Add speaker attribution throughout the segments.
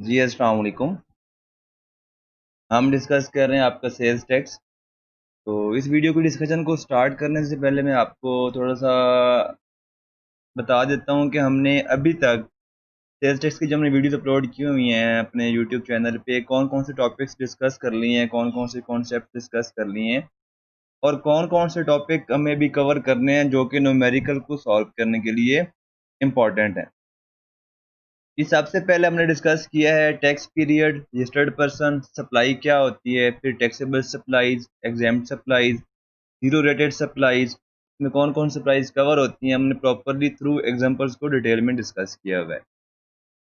Speaker 1: जी अस्सलाम वालेकुम। हम डिस्कस कर रहे हैं आपका सेल्स टैक्स। तो इस वीडियो की डिस्कशन को स्टार्ट करने से पहले मैं आपको थोड़ा सा बता देता हूं कि हमने अभी तक सेल्स टैक्स की जो हमने वीडियोस अपलोड की हुई हैं अपने यूट्यूब चैनल पे कौन कौन से टॉपिक्स डिस्कस कर लिए हैं, कौन कौन से कॉन्सेप्ट डिस्कस कर लिए हैं और कौन कौन से टॉपिक हमें भी कवर करने हैं जो कि न्यूमेरिकल को सॉल्व करने के लिए इम्पॉर्टेंट है। इस सबसे पहले हमने डिस्कस किया है tax period, registered person, supply क्या होती है, फिर taxable supplies, exempt supplies, zero rated supplies में कौन कौन सप्लाईज कवर होती हैं हमने प्रॉपरली थ्रू एग्जांपल्स को डिटेल में डिस्कस किया हुआ है।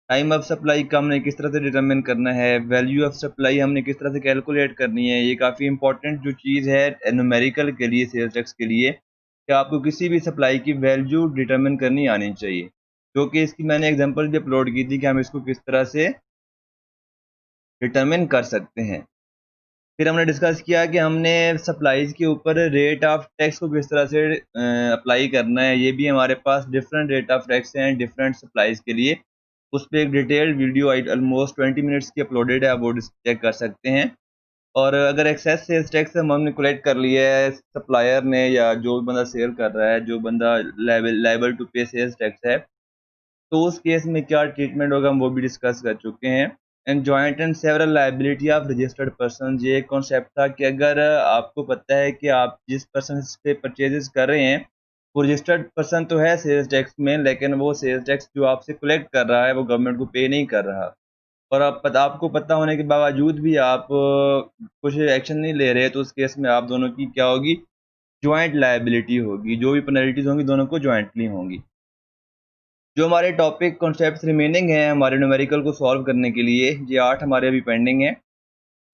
Speaker 1: टाइम ऑफ सप्लाई का हमने किस तरह से डिटरमिन करना है, वैल्यू ऑफ सप्लाई हमने किस तरह से कैलकुलेट करनी है। ये काफ़ी इंपॉर्टेंट जो चीज़ है न्यूमेरिकल के लिए, सेल्स टैक्स के लिए, कि आपको किसी भी सप्लाई की वैल्यू डिटरमिन करनी आनी चाहिए। जो कि इसकी मैंने एग्जांपल भी अपलोड की थी कि हम इसको किस तरह से डिटरमिन कर सकते हैं। फिर हमने डिस्कस किया कि हमने सप्लाईज के ऊपर रेट ऑफ टैक्स को किस तरह से अप्लाई करना है। ये भी हमारे पास डिफरेंट रेट ऑफ टैक्स हैं डिफरेंट सप्लाईज के लिए। उस पर एक डिटेल्ड वीडियो ऑलमोस्ट 20 मिनट्स की अपलोडेड है, आप वो चेक कर सकते हैं। और अगर एक्सेस सेल्स टैक्स हमने कलेक्ट कर लिया है सप्लायर ने या जो बंदा सेल कर रहा है, जो बंदा लाइबल टू पे सेल्स टैक्स है, तो उस केस में क्या ट्रीटमेंट होगा हम वो भी डिस्कस कर चुके हैं। And joint and several liability of registered person, ये एक कॉन्सेप्ट था कि अगर आपको पता है कि आप जिस पर्सन से परचेजेस कर रहे हैं वो रजिस्टर्ड पर्सन तो है सेल्स टैक्स में, लेकिन वो सेल्स टैक्स जो आपसे कलेक्ट कर रहा है वो गवर्नमेंट को पे नहीं कर रहा, और आपको पता होने के बावजूद भी आप कुछ एक्शन नहीं ले रहे, तो उस केस में आप दोनों की क्या होगी, ज्वाइंट लाइबिलिटी होगी। जो भी पेनल्टीज होंगी दोनों को ज्वाइंटली होंगी। जो हमारे टॉपिक कॉन्सेप्ट्स रिमेनिंग हैं हमारे न्यूमेरिकल को सॉल्व करने के लिए, ये 8 हमारे अभी पेंडिंग हैं।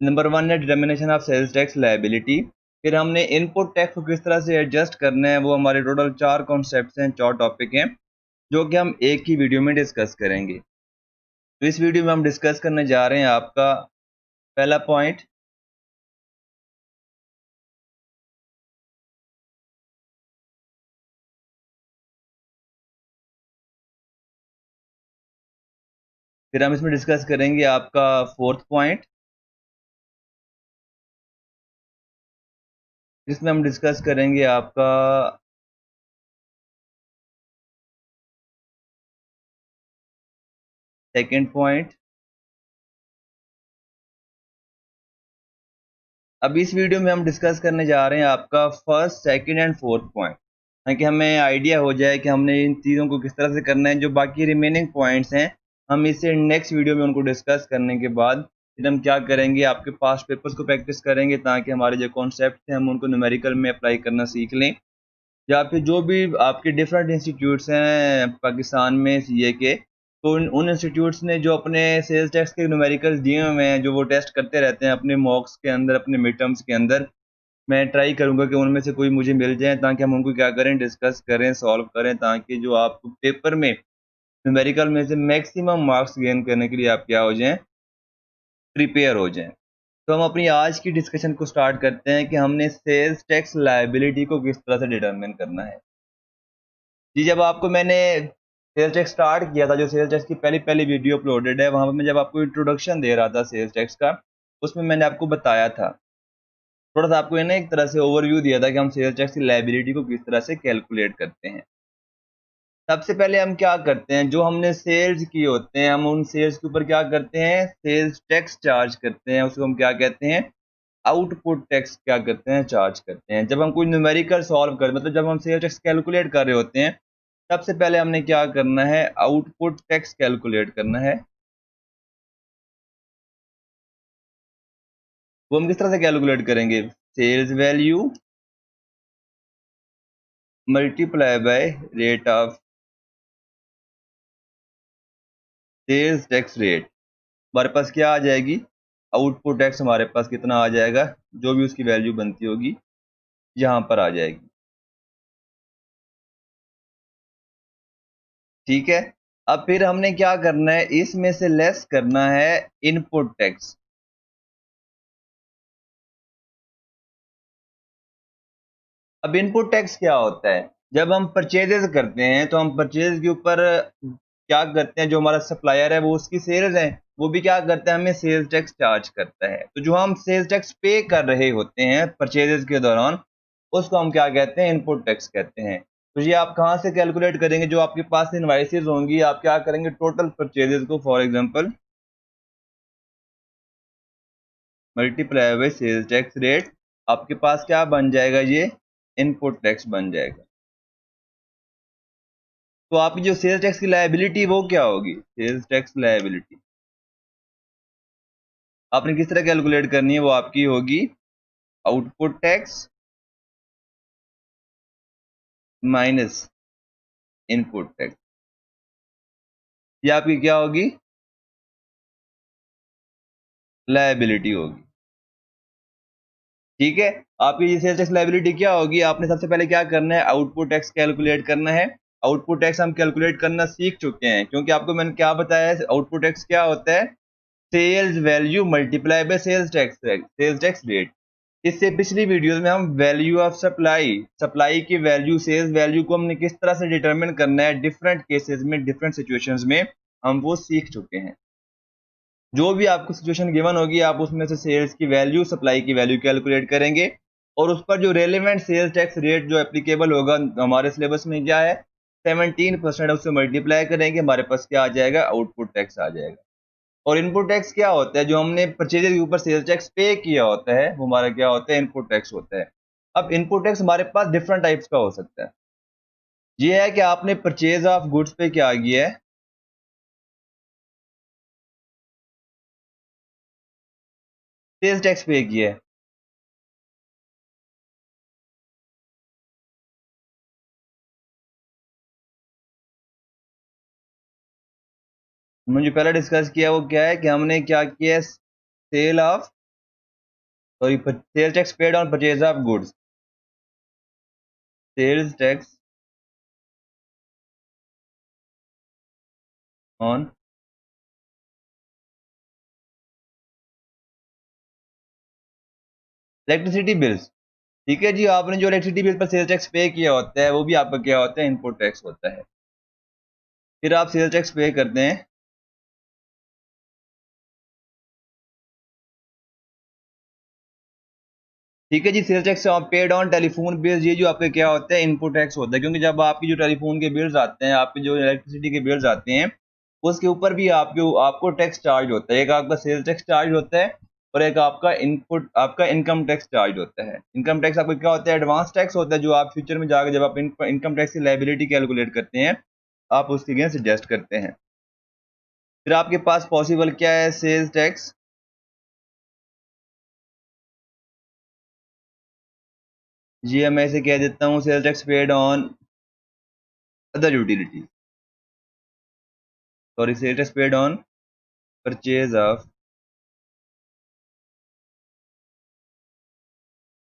Speaker 1: नंबर 1 है determination of sales tax liability. फिर हमने इनपुट टैक्स को किस तरह से एडजस्ट करना है, वो हमारे टोटल 4 कॉन्सेप्ट्स हैं, 4 टॉपिक हैं जो कि हम एक ही वीडियो में डिस्कस करेंगे। तो इस वीडियो में हम डिस्कस करने जा रहे हैं आपका पहला पॉइंट, फिर हम इसमें डिस्कस करेंगे आपका फोर्थ पॉइंट, जिसमें हम डिस्कस करेंगे आपका सेकंड पॉइंट। अब इस वीडियो में हम डिस्कस करने जा रहे हैं आपका first, second and fourth point, ताकि हमें आइडिया हो जाए कि हमने इन चीज़ों को किस तरह से करना है। जो बाकी रिमेनिंग पॉइंट्स हैं हम इसे नेक्स्ट वीडियो में उनको डिस्कस करने के बाद फिर हम क्या करेंगे, आपके पास्ट पेपर्स को प्रैक्टिस करेंगे ताकि हमारे जो कॉन्सेप्ट हैं हम उनको न्यूमेरिकल में अप्लाई करना सीख लें। या फिर जो भी आपके डिफरेंट इंस्टीट्यूट्स हैं पाकिस्तान में सीए के, तो उन इंस्टीट्यूट्स ने जो अपने सेल्स टैक्स के न्यूमेरिकल्स दिए हुए हैं, जो वो टेस्ट करते रहते हैं अपने मॉक्स के अंदर, अपने मिड टर्म्स के अंदर, मैं ट्राई करूंगा कि उनमें से कोई मुझे मिल जाए ताकि हम उनको क्या करें, डिस्कस करें, सॉल्व करें, ताकि जो आप पेपर में न्यूमेरिकल में से मैक्सिमम मार्क्स गेन करने के लिए आप क्या हो जाएं, प्रिपेयर हो जाएं। तो हम अपनी आज की डिस्कशन को स्टार्ट करते हैं कि हमने सेल्स टैक्स लायबिलिटी को किस तरह से डिटरमिन करना है। जी, जब आपको मैंने सेल्स टैक्स स्टार्ट किया था, जो सेल्स टैक्स की पहली पहली वीडियो अपलोडेड है, वहाँ पर मैं जब आपको इंट्रोडक्शन दे रहा था सेल्स टैक्स का, उसमें मैंने आपको बताया था, थोड़ा सा आपको एक तरह से ओवरव्यू दिया था कि हम सेल्स टैक्स की लायबिलिटी को किस तरह से कैलकुलेट करते हैं। सबसे पहले हम क्या करते हैं, जो हमने सेल्स किए होते हैं हम उन सेल्स के ऊपर क्या करते हैं, सेल्स टैक्स चार्ज करते हैं। उसको हम क्या कहते हैं, आउटपुट टैक्स क्या करते हैं, चार्ज करते हैं। जब हम कोई न्यूमेरिकल सॉल्व कर, मतलब जब हम सेल्स टैक्स कैलकुलेट कर रहे होते हैं, सबसे पहले हमने क्या करना है, आउटपुट टैक्स कैलकुलेट करना है। वो हम किस तरह से कैलकुलेट करेंगे, sales value multiply by rate of sales tax rate. हमारे पास क्या आ जाएगी, आउटपुट टैक्स हमारे पास कितना आ जाएगा, जो भी उसकी वैल्यू बनती होगी यहाँ पर आ जाएगी। ठीक है। अब फिर हमने क्या करना है, इसमें से लेस करना है इनपुट टैक्स। अब इनपुट टैक्स क्या होता है, जब हम परचेजेस करते हैं तो हम परचेज के ऊपर क्या करते हैं, जो हमारा सप्लायर है वो उसकी सेल्स है, वो भी क्या करता है, हमें सेल्स टैक्स चार्ज करता है। तो जो हम सेल्स टैक्स पे कर रहे होते हैं परचेजेस के दौरान, उसको हम क्या कहते हैं, इनपुट टैक्स कहते हैं। तो ये आप कहाँ से कैलकुलेट करेंगे, जो आपके पास इनवाइसेस होंगी, आप क्या करेंगे, टोटल परचेजेस को for example multiply by sales tax rate, आपके पास क्या बन जाएगा, ये इनपुट टैक्स बन जाएगा। तो आपकी जो सेल्स टैक्स की लायबिलिटी वो क्या होगी, सेल्स टैक्स लायबिलिटी आपने किस तरह कैलकुलेट करनी है, वो आपकी होगी output tax minus input tax. ये आपकी क्या होगी, लायबिलिटी होगी। ठीक है, आपकी ये सेल्स टैक्स लायबिलिटी क्या होगी, आपने सबसे पहले क्या करना है, आउटपुट टैक्स कैलकुलेट करना है। आउटपुट टैक्स हम कैलकुलेट करना सीख चुके हैं, क्योंकि आपको मैंने क्या बताया है, आउटपुट टैक्स क्या होता है, sales value multiply by sales tax rate. इससे पिछली वीडियोस में हम वैल्यू ऑफ सप्लाई की वैल्यू, सेल्स वैल्यू को हमने किस तरह से डिटरमिन करना है डिफरेंट केसेस में, डिफरेंट सिचुएशंस में, हम वो सीख चुके हैं। जो भी आपको सिचुएशन गिवन होगी, आप उसमें से सेल्स की वैल्यू, सप्लाई की वैल्यू कैलकुलेट करेंगे, और उस पर जो रेलेवेंट सेल्स टैक्स रेट जो एप्लीकेबल होगा हमारे सिलेबस में क्या है, 17% उससे मल्टीप्लाई करेंगे, हमारे पास क्या आ जाएगा, आउटपुट टैक्स आ जाएगा। और इनपुट टैक्स क्या होता है, जो हमने परचेज के ऊपर सेल्स टैक्स पे किया होता है, वो हमारा क्या होता है, इनपुट टैक्स होता है। अब इनपुट टैक्स हमारे पास डिफरेंट टाइप्स का हो सकता है। ये है कि आपने परचेज ऑफ गुड्स पे क्या किया है, सेल्स टैक्स पे किया है। हमने जो पहले डिस्कस किया वो क्या है कि हमने क्या किया है, sale of sorry sales tax paid on purchase of goods, sales tax on electricity bills. ठीक है जी, आपने जो इलेक्ट्रिसिटी बिल पर सेल्स टैक्स पे किया होता है, वो भी आपका क्या होता है, इनपुट टैक्स होता है। फिर आप सेल्स टैक्स पे करते हैं। ठीक है जी, sales tax paid on telephone bills, ये जो आपके क्या होता है, इनपुट टैक्स होता है। क्योंकि जब आपकी जो टेलीफोन के बिल्स आते हैं, आपके जो इलेक्ट्रिसिटी के बिल्स आते हैं, उसके ऊपर भी आपको टैक्स चार्ज होता है। एक आपका सेल्स टैक्स चार्ज होता है, और एक आपका इनकम टैक्स चार्ज होता है। इनकम टैक्स आपका क्या होता है, एडवांस टैक्स होता है, जो आप फ्यूचर में जाकर जब आप इनकम टैक्स की लायबिलिटी कैलकुलेट करते हैं, आप उसके अगेंस्ट एडजस्ट करते हैं। फिर आपके पास पॉसिबल क्या है, सेल्स टैक्स, जी मैं इसे कह देता हूँ sales tax paid on other utilities, sorry sales tax paid on purchase of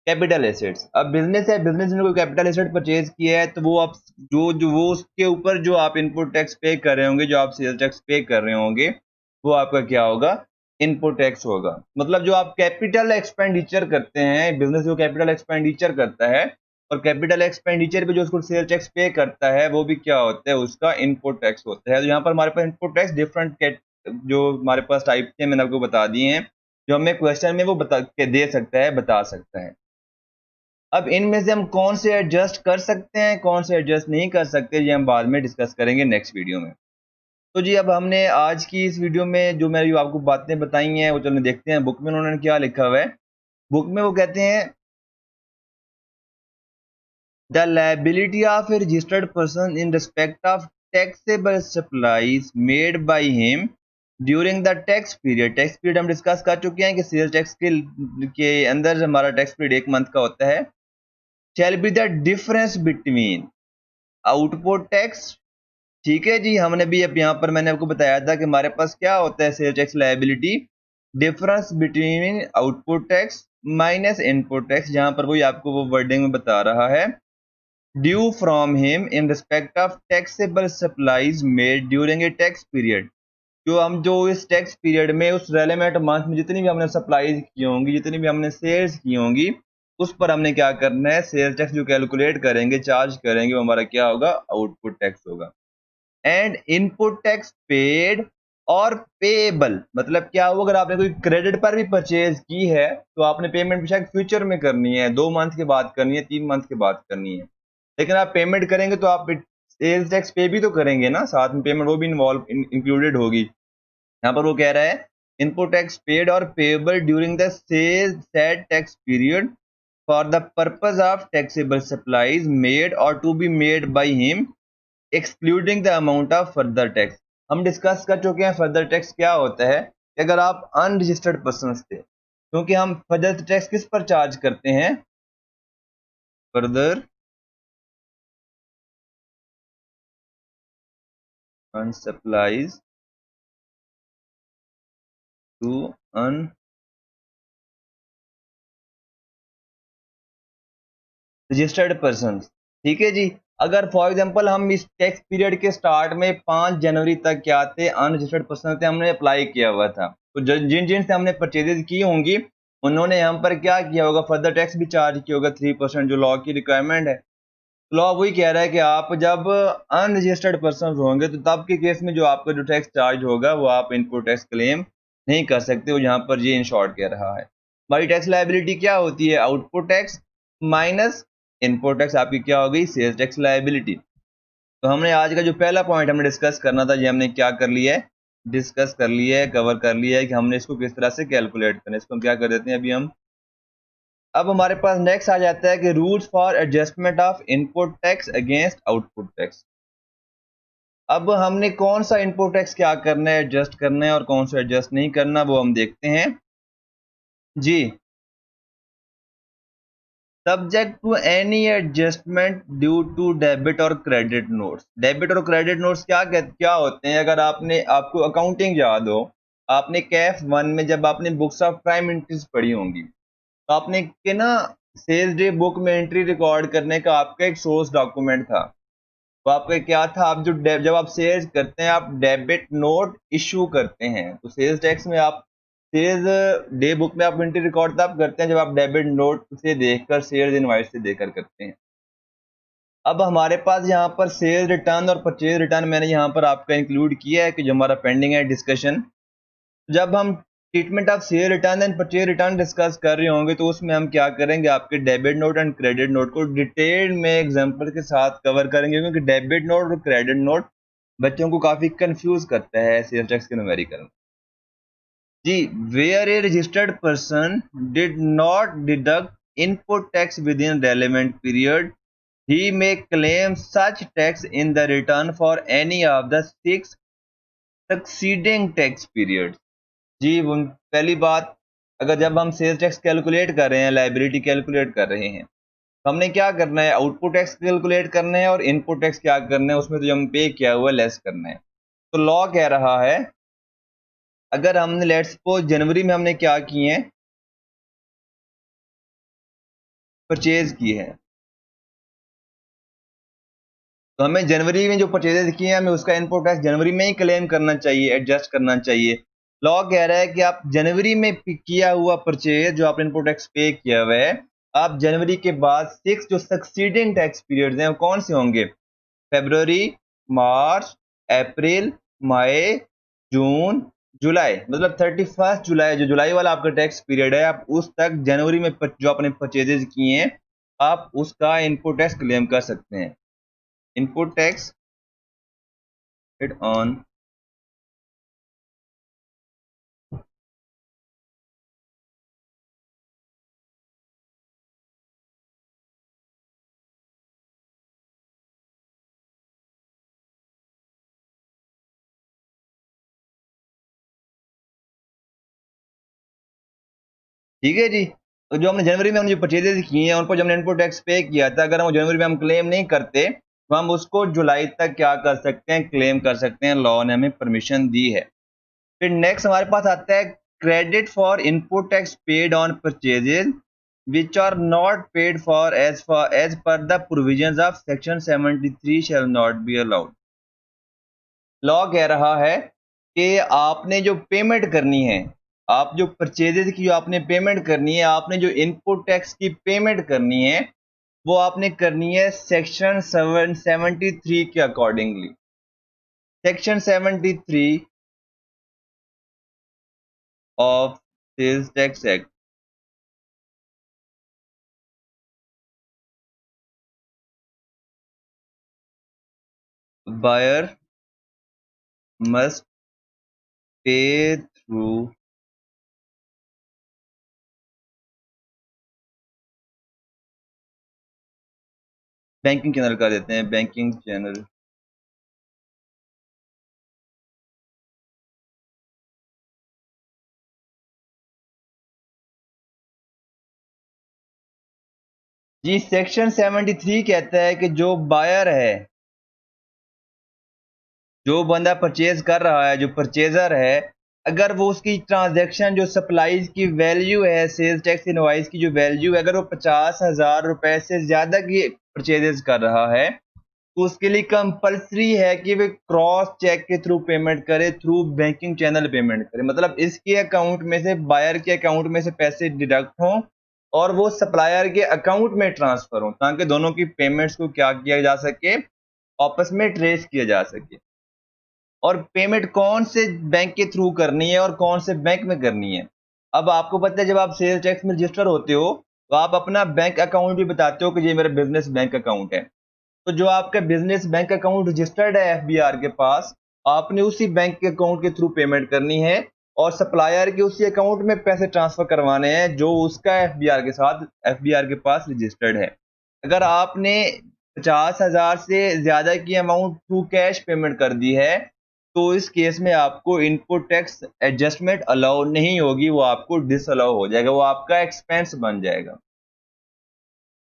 Speaker 1: capital assets. अब बिजनेस है, बिजनेस ने कोई कैपिटल एसेट परचेज किया है, तो वो आप जो जो वो उसके ऊपर जो आप इनपुट टैक्स पे कर रहे होंगे, जो आप सेल्स टैक्स पे कर रहे होंगे, वो आपका क्या होगा, इनपुट टैक्स होगा। मतलब जो आप कैपिटल एक्सपेंडिचर करते हैं, बिजनेस जो कैपिटल एक्सपेंडिचर करता है, और कैपिटल एक्सपेंडिचर पे जो उसको सेल्स टैक्स पे करता है, वो भी क्या होता है, उसका इनपुट टैक्स होता है। तो यहाँ पर हमारे पास इनपुट टैक्स डिफरेंट जो हमारे पास टाइप थे, मैंने आपको बता दिए हैं, जो हमें क्वेश्चन में वो बता के दे सकता है, बता सकता है। अब इनमें से हम कौन से एडजस्ट कर सकते हैं, कौन से एडजस्ट नहीं कर सकते, ये हम बाद में डिस्कस करेंगे नेक्स्ट वीडियो में। तो जी, अब हमने आज की इस वीडियो में जो मैंने आपको बातें बताई हैं, वो चलो देखते हैं बुक में उन्होंने क्या लिखा हुआ है। बुक में वो कहते हैं, the liability of A registered person in respect of taxable supplies made by him during the tax period. Tax period हम डिस्कस कर चुके हैं कि सेल्स टैक्स के अंदर हमारा टैक्स पीरियड 1 मंथ का होता है। Shall be the difference between output tax. ठीक है जी, हमने भी अब यहाँ पर मैंने आपको बताया था कि हमारे पास क्या होता है, sales tax liability, difference between output tax minus input tax, जहां पर वही आपको वो वर्डिंग में बता रहा है, due from him in respect of taxable supplies made during a tax period. जो इस टैक्स पीरियड में उस रेलेवेंट मंथ में जितनी भी हमने सप्लाईज की होंगी, जितनी भी हमने सेल्स की होंगी, उस पर हमने क्या करना है, सेल्स टैक्स जो कैलकुलेट करेंगे, चार्ज करेंगे, वो हमारा क्या होगा, आउटपुट टैक्स होगा। एंड इनपुट टैक्स पेड और पेएबल, मतलब क्या हुआ, अगर आपने कोई क्रेडिट पर भी परचेज की है तो आपने पेमेंट भी शायद फ्यूचर में करनी है, 2 मंथ के बाद करनी है, 3 मंथ के बाद करनी है, लेकिन आप पेमेंट करेंगे तो आप सेल्स टैक्स पे भी तो करेंगे ना, साथ में पेमेंट वो भी इन्वॉल्व इंक्लूडेड होगी। यहाँ पर वो कह रहा है इनपुट टैक्स पेड और payable during the sales said tax period for the purpose of taxable supplies made और to be made by him excluding the amount of further tax. हम डिस्कस कर चुके हैं फर्दर टैक्स क्या होता है, कि अगर आप अनरजिस्टर्ड पर्सन थे, क्योंकि हम फर्दर टैक्स किस पर चार्ज करते हैं, further on supplies to unregistered persons। ठीक है जी। अगर फॉर एग्जांपल हम इस टैक्स पीरियड के स्टार्ट में 5 जनवरी तक क्या थे, अनरजिस्टर्ड पर्सन थे, हमने अप्लाई किया हुआ था, तो जिन जिन से हमने परचेजेज की होंगी उन्होंने हम पर क्या किया होगा, फर्दर टैक्स भी चार्ज किया होगा 3%, जो लॉ की रिक्वायरमेंट है। लॉ वही कह रहा है कि आप जब अनरजिस्टर्ड पर्सन होंगे तो तब के केस में जो आपका जो टैक्स चार्ज होगा वो आप इनपुट टैक्स क्लेम नहीं कर सकते हो, जहां पर ये इन शॉर्ट कह रहा है। हमारी टैक्स लायबिलिटी क्या होती है, output tax minus input tax आपकी क्या हो गई, सेल्स टैक्स लायबिलिटी। तो हमने आज का जो पहला पॉइंट हमने डिस्कस करना था, ये हमने क्या कर लिया है, डिस्कस कर लिया है, कवर कर लिया है कि हमने इसको किस तरह से कैलकुलेट करना है। इसको हम क्या कर देते हैं अभी हम, अब हमारे पास नेक्स्ट आ जाता है कि rules for adjustment of input tax against output tax. अब हमने कौन सा इनपुट टैक्स क्या करना है, एडजस्ट करना है, और कौन सा एडजस्ट नहीं करना, वो हम देखते हैं जी। Subject to any adjustment due to debit और क्रेडिट नोट्स। डेबिट और क्रेडिट नोट्स क्या होते हैं, अगर आपको अकाउंटिंग याद हो, आपने कैफ 1 में जब आपने बुक्स ऑफ प्राइम एंट्रीज पढ़ी होंगी, तो आपने के ना सेल्स डे बुक में एंट्री रिकॉर्ड करने का आपका एक सोर्स डॉक्यूमेंट था। तो आपका क्या था, आप जब आप सेल्स करते हैं आप डेबिट नोट इशू करते हैं, तो सेल्स टैक्स में आप सेल्स डे बुक में आप एंट्री रिकॉर्ड तब करते हैं जब आप डेबिट नोट से देखकर सेल्स इनवॉइस से देकर करते हैं। अब हमारे पास यहाँ पर सेल्स रिटर्न और परचेज रिटर्न मैंने यहाँ पर आपका इंक्लूड किया है कि जो हमारा पेंडिंग है डिस्कशन। जब हम treatment of cell return and purchase return discuss कर रहे होंगे तो उसमें हम क्या करेंगे, आपके debit note and credit note को डिटेल में एग्जांपल के साथ कवर करेंगे, क्योंकि डेबिट नोट और क्रेडिट नोट बच्चों को काफी कंफ्यूज करता है सेल्स टैक्स के न्यूमेरिकल में जी। Where a registered person did not deduct input tax within relevant period, he may claim such tax in the return for any of the 6 succeeding tax periods। जी पहली बात, अगर जब हम sales tax calculate कर रहे हैं, liability calculate कर रहे हैं, तो हमने क्या करना है, आउटपुट टैक्स कैलकुलेट करना है और इनपुट टैक्स क्या करना है, उसमें तो जो हम पे किया हुआ लेस करना है। तो लॉ कह रहा है अगर हमने लेट्स सपोज जनवरी में हमने क्या किए हैं, परचेज किए हैं, तो हमें जनवरी में जो परचेजेस किए हैं हमें उसका इनपुट टैक्स जनवरी में ही क्लेम करना चाहिए, एडजस्ट करना चाहिए। लॉ कह रहा है कि आप जनवरी में किया हुआ परचेज जो आपने इनपुट टैक्स पे किया हुआ है, आप जनवरी के बाद 6 जो सक्सीडिंग टैक्स पीरियड्स हैं वो कौन से होंगे, फरवरी, मार्च, अप्रैल, मई, जून, जुलाई, मतलब 31 जुलाई, जो जुलाई वाला आपका टैक्स पीरियड है, आप उस तक जनवरी में जो आपने परचेजेस किए हैं आप उसका इनपुट टैक्स क्लेम कर सकते हैं। इनपुट टैक्स ऑन ठीक है जी। तो जो हमने जनवरी में हमने जो परचेजेस किए हैं उन पर जो हमने इनपुट टैक्स पे किया था, अगर हम जनवरी में हम क्लेम नहीं करते तो हम उसको जुलाई तक क्या कर सकते हैं, क्लेम कर सकते हैं, लॉ ने हमें परमिशन दी है। फिर नेक्स्ट हमारे पास आता है credit for input tax paid on purchases which are not paid for as per the provisions of section 73 shall not be allowed. Law कह रहा है कि आपने जो पेमेंट करनी है, आप जो परचेजेस की जो आपने पेमेंट करनी है, आपने जो इनपुट टैक्स की पेमेंट करनी है वो आपने करनी है सेक्शन 773 के accordingly. Section 73 of Sales Tax Act buyer must pay through banking channel कर देते हैं, बैंकिंग चैनल। जी सेक्शन 73 कहता है कि जो बायर है, जो बंदा परचेज कर रहा है, जो परचेजर है, अगर वो उसकी ट्रांजैक्शन जो सप्लाईज की वैल्यू है, सेल्स टैक्स इनवॉइस की जो वैल्यू है, अगर वो 50,000 रुपए से ज्यादा की परचेजेस कर रहा है, तो उसके लिए कंपलसरी है कि वे क्रॉस चेक के थ्रू पेमेंट करे, थ्रू बैंकिंग चैनल पेमेंट करे। मतलब इसके अकाउंट में से, बायर के अकाउंट में से पैसे डिडक्ट हों और वो सप्लायर के अकाउंट में ट्रांसफर हो, ताकि दोनों की पेमेंट्स को क्या किया जा सके, आपस में ट्रेस किया जा सके। और पेमेंट कौन से बैंक के थ्रू करनी है और कौन से बैंक में करनी है। अब आपको पता है, जब आप सेल्स टैक्स में रजिस्टर होते हो तो आप अपना बैंक अकाउंट भी बताते हो कि ये मेरा बिजनेस बैंक अकाउंट है। तो जो आपका बिजनेस बैंक अकाउंट रजिस्टर्ड है एफबीआर के पास, आपने उसी बैंक के अकाउंट के थ्रू पेमेंट करनी है और सप्लायर के उसी अकाउंट में पैसे ट्रांसफर करवाने हैं जो उसका एफबीआर के साथ, एफबीआर के पास रजिस्टर्ड है। अगर आपने 50,000 से ज्यादा की अमाउंट थ्रू कैश पेमेंट कर दी है, तो इस केस में आपको इनपुट टैक्स एडजस्टमेंट अलाउ नहीं होगी, वो आपको डिसअलाउ हो जाएगा, वो आपका एक्सपेंस बन जाएगा।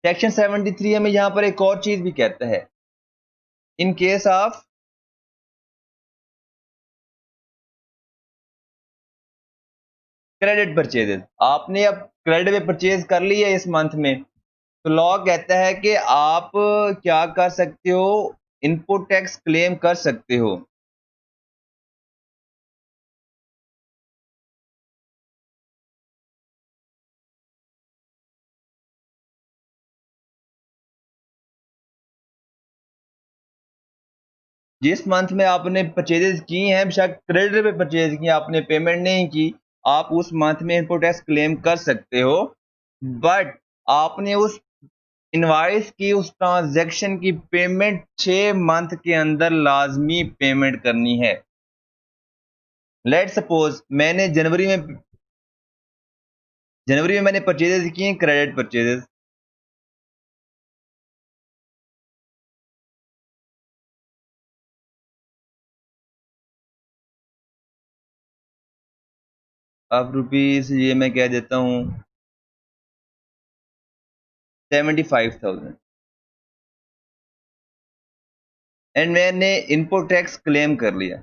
Speaker 1: सेक्शन 73 हमें यहाँ पर एक और चीज भी कहता है, इन केस ऑफ क्रेडिट परचेजेस। आपने अब क्रेडिट पे परचेज कर ली है इस मंथ में, तो लॉ कहता है कि आप क्या कर सकते हो, इनपुट टैक्स क्लेम कर सकते हो। जिस मंथ में आपने परचेजेस की हैं, बेशक क्रेडिट पे परचेज की, आपने पेमेंट नहीं की, आप उस मंथ में इनपुट टैक्स क्लेम कर सकते हो, बट आपने उस इनवाइस की, उस ट्रांजैक्शन की पेमेंट 6 मंथ के अंदर लाजमी पेमेंट करनी है। लेट सपोज मैंने जनवरी में मैंने परचेजेस किए क्रेडिट परचेजेस, अब रुपीज ये मैं कह देता हूँ 75,000, एंड मैंने इनपुट टैक्स क्लेम कर लिया।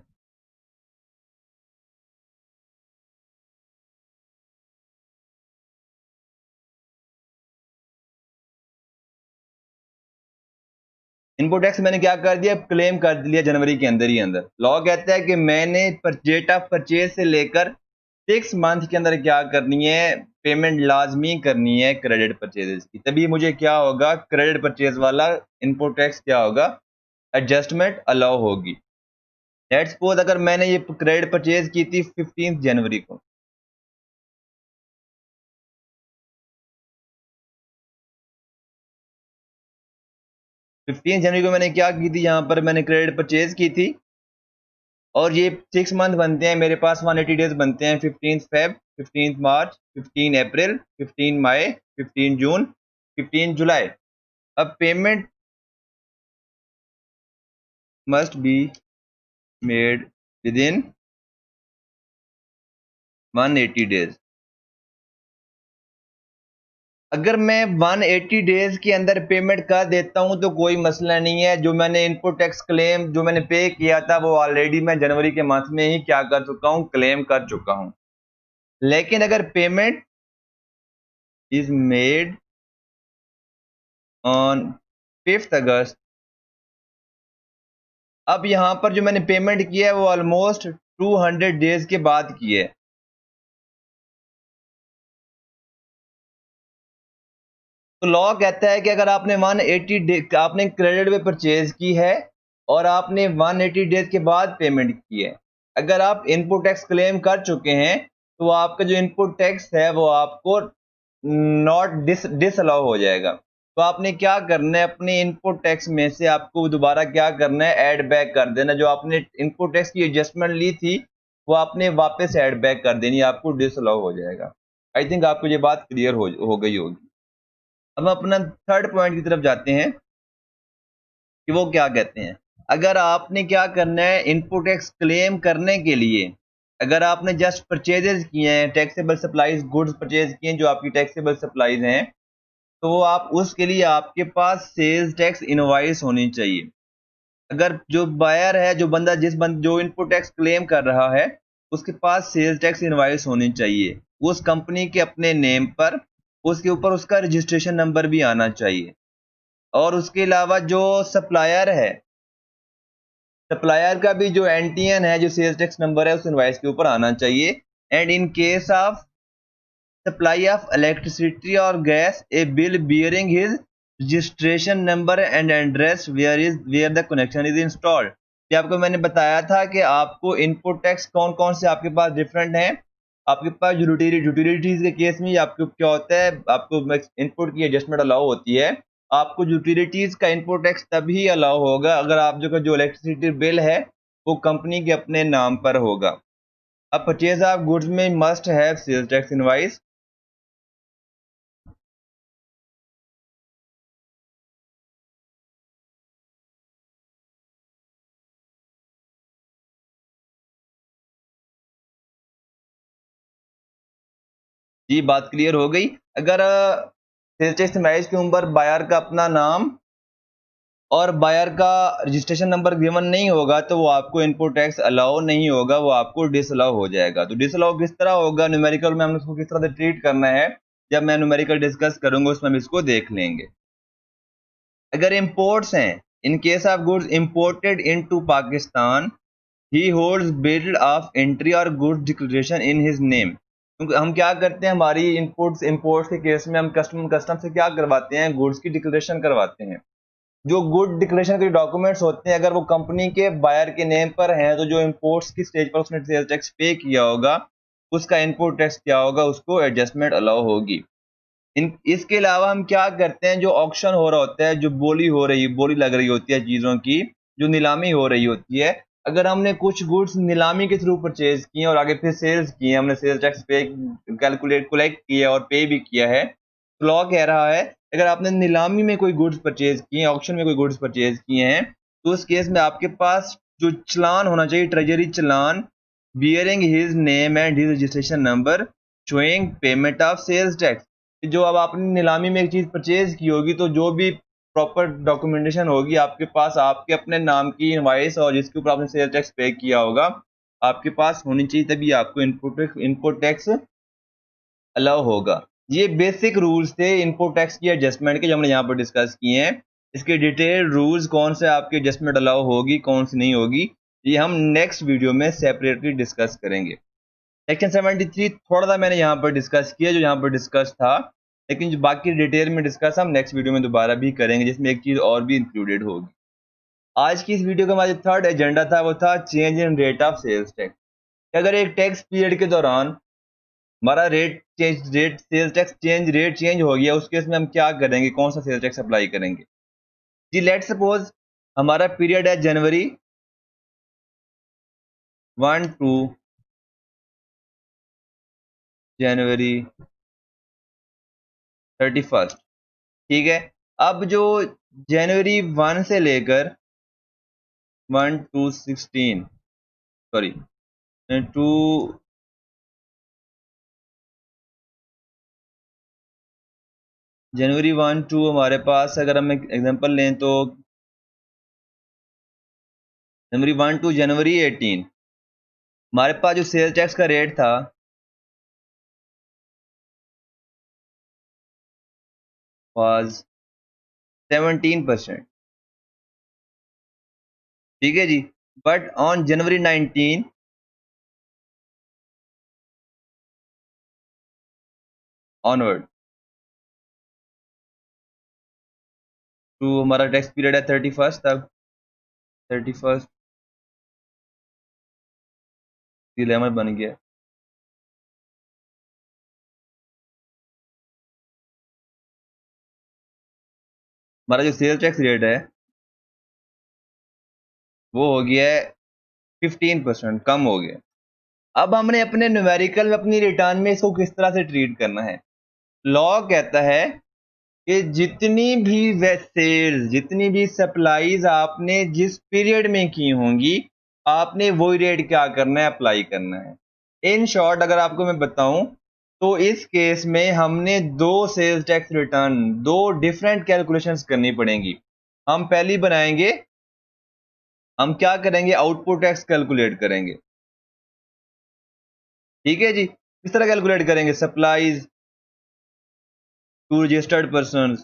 Speaker 1: इनपुट टैक्स मैंने क्या कर दिया, क्लेम कर लिया जनवरी के अंदर ही अंदर। लॉ कहता है कि मैंने डेट ऑफ परचेज से लेकर 6 मंथ के अंदर क्या करनी है, पेमेंट लाजमी करनी है क्रेडिट परचेजेस की, तभी मुझे क्या होगा, क्रेडिट परचेज वाला इनपुट टैक्स क्या होगा, एडजस्टमेंट अलाउ होगी। लेट्स सपोज अगर मैंने ये क्रेडिट परचेज की थी 15 जनवरी को, 15 जनवरी को मैंने क्या की थी, यहाँ पर मैंने क्रेडिट परचेज की थी, और ये 6 मंथ बनते हैं मेरे पास, 180 डेज बनते हैं, 15 फेब, 15 मार्च, 15 अप्रैल, 15 मई, 15 जून, 15 जुलाई। अब payment must be made with in 180 days. अगर मैं 180 डेज के अंदर पेमेंट कर देता हूं तो कोई मसला नहीं है, जो मैंने इनपुट टैक्स क्लेम जो मैंने पे किया था वो ऑलरेडी मैं जनवरी के मंथ में ही क्या कर चुका हूं, क्लेम कर चुका हूं। लेकिन अगर पेमेंट इज मेड ऑन 5 अगस्त, अब यहां पर जो मैंने पेमेंट किया है वो ऑलमोस्ट 200 डेज के बाद की है। तो लॉ कहता है कि अगर आपने 180 डे आपने क्रेडिट पे परचेज की है और आपने 180 डेज के बाद पेमेंट की है, अगर आप इनपुट टैक्स क्लेम कर चुके हैं तो आपका जो इनपुट टैक्स है वो आपको नॉट डिसअलाउ हो जाएगा। तो आपने क्या करना है, अपने इनपुट टैक्स में से आपको दोबारा क्या करना है, ऐड बैक कर देना। जो आपने इनपुट टैक्स की एडजस्टमेंट ली थी वो आपने वापस ऐड बैक कर देनी, आपको डिसअलाउ हो जाएगा। आई थिंक आपको ये बात क्लियर हो गई होगी। अब हम अपना थर्ड पॉइंट की तरफ जाते हैं कि वो क्या कहते हैं। अगर आपने क्या करना है, इनपुट टैक्स क्लेम करने के लिए अगर आपने जस्ट परचेजेस किए हैं, टैक्सेबल सप्लाईज गुड्स परचेज किए हैं जो आपकी टैक्सेबल सप्लाईज हैं, तो आप उसके लिए आपके पास सेल्स टैक्स इनवॉइस होनी चाहिए। अगर जो बायर है, जो बंदा जो इनपुट टैक्स क्लेम कर रहा है, उसके पास सेल्स टैक्स इनवॉइस होनी चाहिए उस कंपनी के अपने नेम पर, उसके ऊपर उसका रजिस्ट्रेशन नंबर भी आना चाहिए। और उसके अलावा जो सप्लायर है, सप्लायर का भी जो एनटीएन है, जो सेल्स टैक्स नंबर है, उस इनवॉइस के ऊपर आना चाहिए। And in case of supply of electricity और gas, a bill bearing his registration number and address where the connection is installed. ये आपको मैंने बताया था कि आपको इनपुट टैक्स कौन कौन से आपके पास डिफरेंट हैं। आपके पास यूटिलिटीज के केस में आपको क्या होता है, आपको इनपुट की एडजस्टमेंट अलाउ होती है। आपको यूटिलिटीज का इनपुट टैक्स तभी अलाउ होगा अगर आप जो इलेक्ट्रिसिटी बिल है वो कंपनी के अपने नाम पर होगा। अब परचेज ऑफ गुड्स में must have sales tax invoice. जी, बात क्लियर हो गई। अगर सेल्स टैक्स इनवॉइस के ऊपर बायर का अपना नाम और बायर का रजिस्ट्रेशन नंबर गिवन नहीं होगा तो वो आपको इनपुट टैक्स अलाउ नहीं होगा, वो आपको डिसअलाउ हो जाएगा। तो डिसअलाउ किस तरह होगा, न्यूमेरिकल में हमने उसको किस तरह से ट्रीट करना है, जब मैं न्यूमेरिकल डिस्कस करूंगा उसमें हम इसको देख लेंगे। अगर इंपोर्ट्स हैं, in case of goods imported into Pakistan, he holds bill of entry और goods declaration in his name. क्योंकि हम क्या करते हैं, हमारी इनपुट्स इंपोर्ट्स के केस में हम कस्टम से क्या करवाते हैं, गुड्स की डिक्लेरेशन करवाते हैं। जो गुड डिक्लेरेशन के डॉक्यूमेंट्स होते हैं, अगर वो कंपनी के बायर के नेम पर हैं, तो जो इंपोर्ट्स की स्टेज पर उसने सेल्स टैक्स पे किया होगा, उसका इनपुट टैक्स क्या होगा, उसको एडजस्टमेंट अलाउ होगी। इसके अलावा हम क्या करते हैं, जो ऑक्शन हो रहा होता है, जो बोली लग रही होती है चीज़ों की, जो नीलामी हो रही होती है, अगर हमने कुछ गुड्स नीलामी के थ्रू परचेज किए और आगे फिर सेल्स किए, हमने सेल्स टैक्स पे कलेक्ट किया और पे भी किया है, तो लॉ कह रहा है अगर आपने नीलामी में कोई गुड्स परचेज किए हैं, ऑक्शन में कोई गुड्स परचेज किए हैं, तो उस केस में आपके पास जो चलान होना चाहिए, treasury challan bearing his name and his registration number showing payment of sales tax. जो अब आपने नीलामी में एक चीज़ परचेज की होगी, तो जो भी प्रॉपर डॉक्यूमेंटेशन होगी आपके पास, आपके अपने नाम की इनवॉइस और जिसके ऊपर आपने सेल्स टैक्स पे किया होगा, आपके पास होनी चाहिए, तभी आपको इनपुट टैक्स अलाउ होगा। ये बेसिक रूल्स थे इनपुट टैक्स की एडजस्टमेंट के, जो हमने यहाँ पर डिस्कस किए हैं। इसके डिटेल रूल्स, कौन से आपकी एडजस्टमेंट अलाउ होगी, कौन सी नहीं होगी, ये हम नेक्स्ट वीडियो में सेपरेटली डिस्कस करेंगे। सेक्शन 73 थोड़ा सा मैंने यहाँ पर डिस्कस किया, जो यहाँ पर डिस्कस था, लेकिन जो बाकी डिटेल में डिस्कस हम नेक्स्ट वीडियो में दोबारा भी करेंगे, जिसमें एक चीज़ और भी इंक्लूडेड होगी। आज की इस वीडियो का हमारा जो थर्ड एजेंडा था वो था change in rate of sales tax. अगर एक टैक्स पीरियड के दौरान हमारा सेल्स टैक्स रेट चेंज हो गया, उस केस में हम क्या करेंगे, कौन सा सेल्स टैक्स अप्लाई करेंगे। जी, लेट सपोज हमारा पीरियड है जनवरी 1 टू जनवरी 31। ठीक है। अब जो जनवरी 1 से लेकर 1 to 16, sorry, to January 1 to हमारे पास अगर हम एक एग्जांपल लें तो जनवरी 1 टू जनवरी 18 हमारे पास जो सेल्स टैक्स का रेट था वाज 17%। ठीक है जी। But on January 19 onward to हमारा टैक्स पीरियड है 31 तक, 31 दिसंबर बन गया। हमारा जो सेल टैक्स रेट है वो हो गया है 15%, कम हो गया। अब हमने अपने न्यूमेरिकल में अपनी रिटर्न में इसको किस तरह से ट्रीट करना है। लॉ कहता है कि जितनी भी सेल्स, जितनी भी सप्लाईज आपने जिस पीरियड में की होंगी, आपने वही रेट क्या करना है, अप्लाई करना है। इन शॉर्ट अगर आपको मैं बताऊं तो इस केस में हमने दो सेल्स टैक्स रिटर्न, दो डिफरेंट कैलकुलेशंस करनी पड़ेंगी। हम पहली बनाएंगे, हम क्या करेंगे, आउटपुट टैक्स कैलकुलेट करेंगे। ठीक है जी, किस तरह कैलकुलेट करेंगे, supplies to registered person,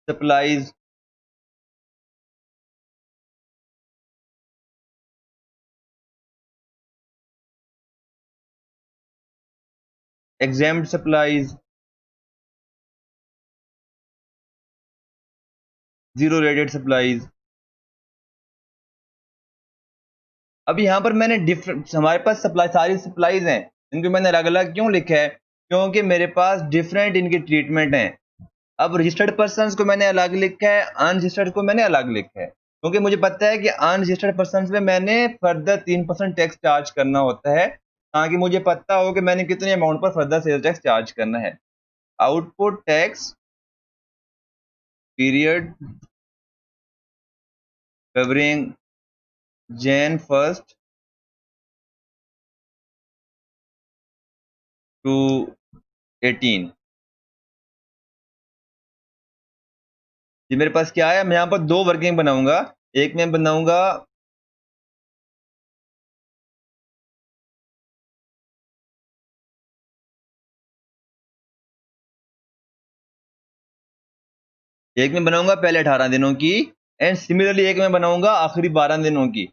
Speaker 1: supplies exempt supplies, zero rated supplies. अब यहाँ पर मैंने डिफरेंट, हमारे पास सप्लाई, सारी सप्लाईज हैं, इनको मैंने अलग अलग क्यों लिखा है, क्योंकि मेरे पास डिफरेंट इनकी ट्रीटमेंट है। अब रजिस्टर्ड पर्सन्स को मैंने अलग लिखा है, अनरजिस्टर्ड को मैंने अलग लिखा है, क्योंकि मुझे पता है कि अनरजिस्टर्ड पर्सन्स में मैंने फर्दर 3% टैक्स चार्ज करना होता है, ताकि मुझे पता हो कि मैंने कितने अमाउंट पर फर्दर सेल टैक्स चार्ज करना है। Output tax period covering Jan 1st to 18। ये मेरे पास क्या है, मैं यहाँ पर दो वर्किंग बनाऊंगा। एक मैं बनाऊंगा पहले 18 दिनों की, एंड सिमिलरली एक मैं बनाऊंगा आखिरी 12 दिनों की,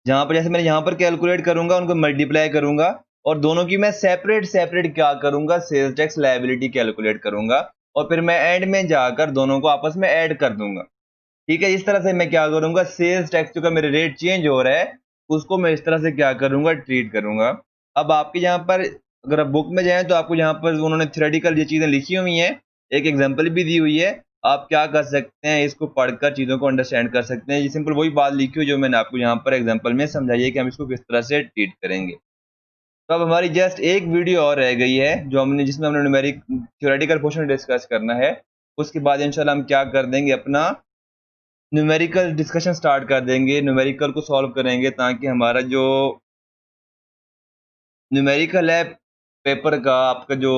Speaker 1: जहां पर जैसे मैं यहाँ पर कैलकुलेट करूंगा, उनको मल्टीप्लाई करूंगा, और दोनों की मैं सेपरेट सेपरेट क्या करूंगा, सेल्स टैक्स लायबिलिटी कैलकुलेट करूंगा, और फिर मैं एंड में जाकर दोनों को आपस में ऐड कर दूंगा। ठीक है, इस तरह से मैं क्या करूंगा, सेल्स टैक्स का मेरे रेट चेंज हो रहा है, उसको मैं इस तरह से क्या करूंगा, ट्रीट करूंगा। अब आपके यहाँ पर अगर आप बुक में जाएं तो आपको यहाँ पर उन्होंने थ्योरेटिकल ये चीज़ें लिखी हुई हैं, एक एग्जांपल भी दी हुई है। आप क्या कर सकते हैं, इसको पढ़कर चीज़ों को अंडरस्टैंड कर सकते हैं। ये सिंपल वही बात लिखी हुई जो मैंने आपको यहाँ पर एग्जाम्पल में समझाई है कि हम इसको किस तरह से ट्रीट करेंगे। तो अब हमारी जस्ट एक वीडियो और रह गई है जो हमने, जिसमें हमने न्यूमेरिक थ्योरेटिकल पोर्शन डिस्कस करना है। उसके बाद इंशाल्लाह हम क्या कर देंगे, अपना न्यूमेरिकल डिस्कशन स्टार्ट कर देंगे, न्यूमेरिकल को सॉल्व करेंगे, ताकि हमारा जो न्यूमेरिकल है पेपर का, आपका जो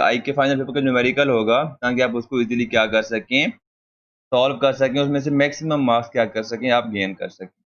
Speaker 1: आई के फाइनल पेपर का न्यूमेरिकल होगा, ताकि आप उसको इजीली क्या कर सकें, सॉल्व कर सकें, उसमें से मैक्सिमम मार्क्स क्या कर सकें, आप गेन कर सकें।